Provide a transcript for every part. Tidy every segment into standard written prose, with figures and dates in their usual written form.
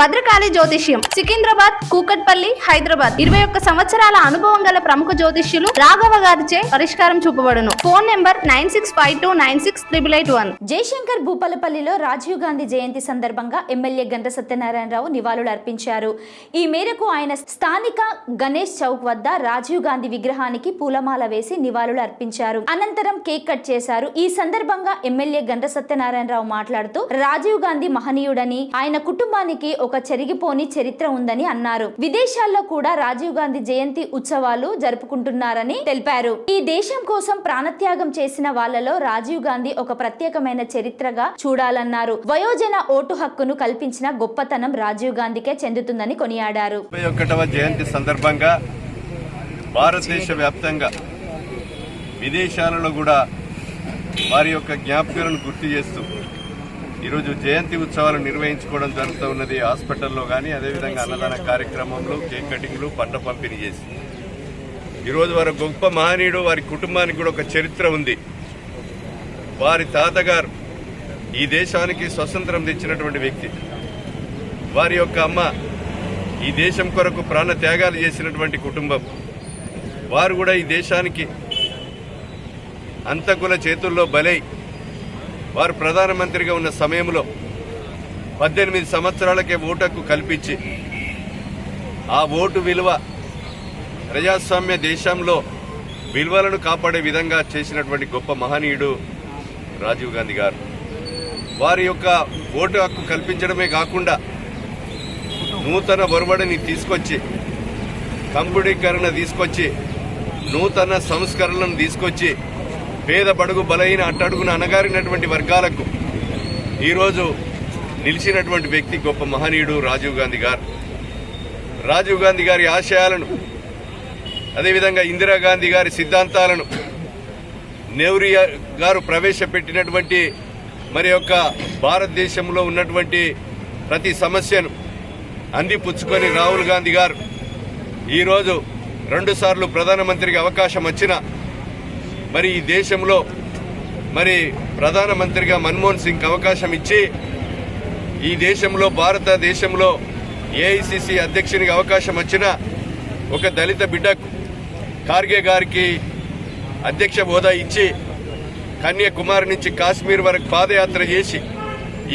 భద్రకాళి జ్యోతిష్యం సికింద్రాబాద్, కూకట్పల్లి, హైదరాబాద్ 21 సంవత్సరాల అనుభవం గల ప్రముఖ జ్యోతిష్యులు రాఘవ గారిచే పరిష్కారం చూపబడును. Phone number 9652968881. జయశంకర్ భూపాలపల్లిలో రాజీవ్ గాంధీ జయంతి సందర్భంగా ఎమ్మెల్యే గంట సత్యనారాయణరావు నివాళులు అర్పించారు. ఈ మేరకు ఆయన స్థానిక గణేష్ చౌక్ వద్ద రాజీవ్ గాంధీ విగ్రహానికి పూలమాల వేసి నివాళులు అర్పించారు. అనంతరం కేక్ కట్ చేశారు. ఈ సందర్భంగా ఎమ్మెల్యే గంట సత్యనారాయణరావు మాట్లాడుతూ రాజీవ్ గాంధీ మహనీయుడని, ఆయన కుటుంబానికి ఒక చెరిగిపోని చరిత్ర ఉందని అన్నారు. విదేశాల్లో కూడా రాజీవ్ గాంధీ జయంతి ఉత్సవాలు జరుపుకుంటున్నారని తెలిపారు. ఈ దేశం కోసం ప్రాణత్యాగం చేసిన వాళ్లలో రాజీవ్ గాంధీ ఒక ప్రత్యేకమైన చరిత్రగా చూడాలన్నారు. వయోజన ఓటు హక్కును కల్పించిన గొప్పతనం రాజీవ్ గాంధీకే చెందుతుందని కొనియాడారు. 21వ జయంతి సందర్భంగా భారతదేశ వ్యాప్తంగా విదేశాలలో కూడా వారి యొక్క జ్ఞాపకాలను గుర్తు చేస్తూ ఈరోజు జయంతి ఉత్సవాలు నిర్వహించుకోవడం జరుగుతూ ఉన్నది. హాస్పిటల్లో కానీ అదేవిధంగా అన్నదాన కార్యక్రమంలో కేక్ కటింగ్లు, పండ్ల పంపిణీ చేసి ఈరోజు వారి గొప్ప మహనీయుడు, వారి కుటుంబానికి కూడా ఒక చరిత్ర ఉంది. వారి తాతగారు ఈ దేశానికి స్వతంత్రం తెచ్చినటువంటి వ్యక్తి. వారి యొక్క అమ్మ ఈ దేశం కొరకు ప్రాణ త్యాగాలు చేసినటువంటి కుటుంబం. వారు కూడా ఈ దేశానికి అంతకుల చేతుల్లో బలై వారు ప్రధానమంత్రిగా ఉన్న సమయంలో 18 సంవత్సరాలకే ఓటు హక్కు కల్పించి ఆ ఓటు విలువ ప్రజాస్వామ్య దేశంలో విలువలను కాపాడే విధంగా చేసినటువంటి గొప్ప మహనీయుడు రాజీవ్ గాంధీ గారు. వారి యొక్క ఓటు హక్కు కల్పించడమే కాకుండా నూతన ఒరవడిని తీసుకొచ్చి, కంప్యూటీకరణ తీసుకొచ్చి, నూతన సంస్కరణలను తీసుకొచ్చి పేద బడుగు బలహీన అట్టడుగున అణగారినటువంటి వర్గాలకు ఈరోజు నిలిచినటువంటి వ్యక్తి గొప్ప మహనీయుడు రాజీవ్ గాంధీ గారు. రాజీవ్ గాంధీ గారి ఆశయాలను, అదేవిధంగా ఇందిరాగాంధీ గారి సిద్ధాంతాలను, నెహ్రూ గారు ప్రవేశపెట్టినటువంటి మరి యొక్క భారతదేశంలో ఉన్నటువంటి ప్రతి సమస్యను అందిపుచ్చుకొని రాహుల్ గాంధీ గారు ఈరోజు 2 సార్లు ప్రధానమంత్రిగా అవకాశం వచ్చిన మరి ఈ దేశంలో మరి ప్రధానమంత్రిగా మన్మోహన్ సింగ్ అవకాశం ఇచ్చి ఈ దేశంలో భారతదేశంలో ఏఐసిసి అధ్యక్షునికి అవకాశం వచ్చిన ఒక దళిత బిడ్డకు ఖార్గే గారికి అధ్యక్ష హోదా ఇచ్చి కన్యాకుమారి నుంచి కాశ్మీర్ వరకు పాదయాత్ర చేసి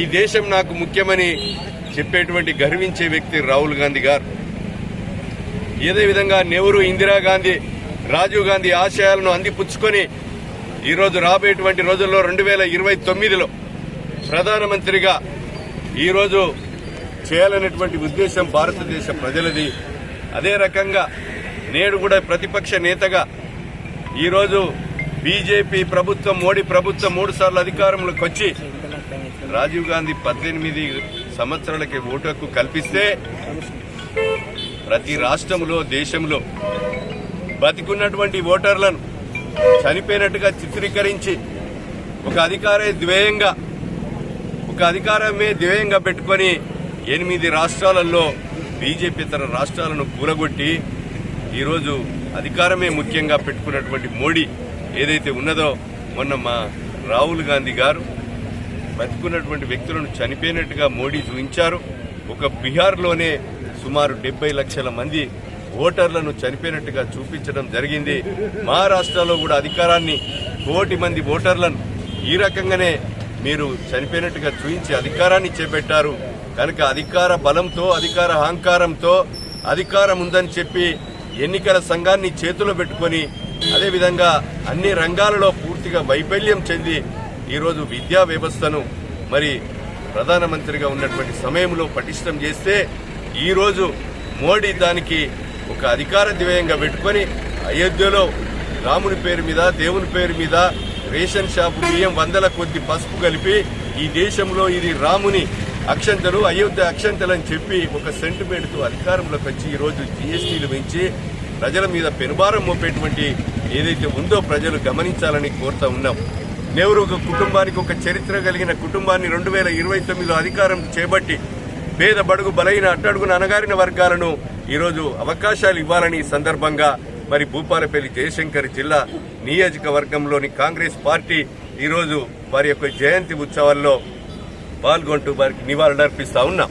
ఈ దేశం నాకు ముఖ్యమని చెప్పేటువంటి గర్వించే వ్యక్తి రాహుల్ గాంధీ గారు. ఏదే విధంగా నెహ్రూ, ఇందిరాగాంధీ, రాజీవ్ గాంధీ ఆశయాలను అందిపుచ్చుకొని ఈరోజు రాబోయేటువంటి రోజుల్లో 2029లో ప్రధానమంత్రిగా ఈరోజు చేయాలనేటువంటి ఉద్దేశం భారతదేశ ప్రజలది. అదే రకంగా నేడు కూడా ప్రతిపక్ష నేతగా ఈరోజు బీజేపీ ప్రభుత్వం, మోడీ ప్రభుత్వం 3 సార్లు అధికారంలోకి వచ్చి రాజీవ్ గాంధీ 18 సంవత్సరాలకి ఓటు హక్కు కల్పిస్తే ప్రతి రాష్ట్రంలో, దేశంలో బతికున్నటువంటి ఓటర్లను చనిపోయినట్టుగా చిత్రీకరించి ఒక అధికారమే ధ్యేయంగా పెట్టుకొని 8 రాష్ట్రాలలో బీజేపీతర రాష్ట్రాలను కూలగొట్టి ఈరోజు అధికారమే ముఖ్యంగా పెట్టుకున్నటువంటి మోడీ ఏదైతే ఉన్నదో, మొన్న మా రాహుల్ గాంధీ గారు బతికున్నటువంటి వ్యక్తులను చనిపోయినట్టుగా మోడీ చూపించారు. ఒక బీహార్లోనే సుమారు 70 లక్షల మంది ఓటర్లను చనిపోయినట్టుగా చూపించడం జరిగింది. మహారాష్ట్రలో కూడా అధికారాన్ని 1 కోటి మంది ఓటర్లను ఈ రకంగానే మీరు చనిపోయినట్టుగా చూపించి అధికారాన్ని చేపట్టారు. కనుక అధికార బలంతో, అధికార అహంకారంతో అధికారం ఉందని చెప్పి ఎన్నికల సంఘాన్ని చేతిలో పెట్టుకొని అదేవిధంగా అన్ని రంగాలలో పూర్తిగా వైఫల్యం చెంది ఈరోజు విద్యా వ్యవస్థను మరి ప్రధానమంత్రిగా ఉన్నటువంటి సమయంలో పటిష్టం చేస్తే ఈరోజు మోడీ దానికి ఒక అధికార ధ్యేయంగా పెట్టుకొని అయోధ్యలో రాముని పేరు మీద, దేవుని పేరు మీద రేషన్ షాపు బియ్యం 100ల కొద్ది పసుపు కలిపి ఈ దేశంలో ఇది రాముని అక్షంతలు, అయోధ్య అక్షంతలు అని చెప్పి ఒక సెంటిమెంట్తో అధికారంలోకి వచ్చి ఈరోజు జీఎస్టీలు పెంచి ప్రజల మీద పెనుభారం మోపేటువంటి ఏదైతే ఉందో ప్రజలు గమనించాలని కోరుతా ఉన్నాం. నెహ్రూ కుటుంబానికి ఒక చరిత్ర కలిగిన కుటుంబాన్ని 2029లో అధికారం చేపట్టి పేద బడుగు బలైన అట్టడుగున అణగారిన వర్గాలను ఈరోజు అవకాశాలు ఇవ్వాలని సందర్భంగా మరి భూపాలపల్లి జయశంకర్ జిల్లా నియోజకవర్గంలోని కాంగ్రెస్ పార్టీ ఈరోజు వారి యొక్క జయంతి ఉత్సవాల్లో పాల్గొంటూ వారికి నివాళులర్పిస్తా ఉన్నాం.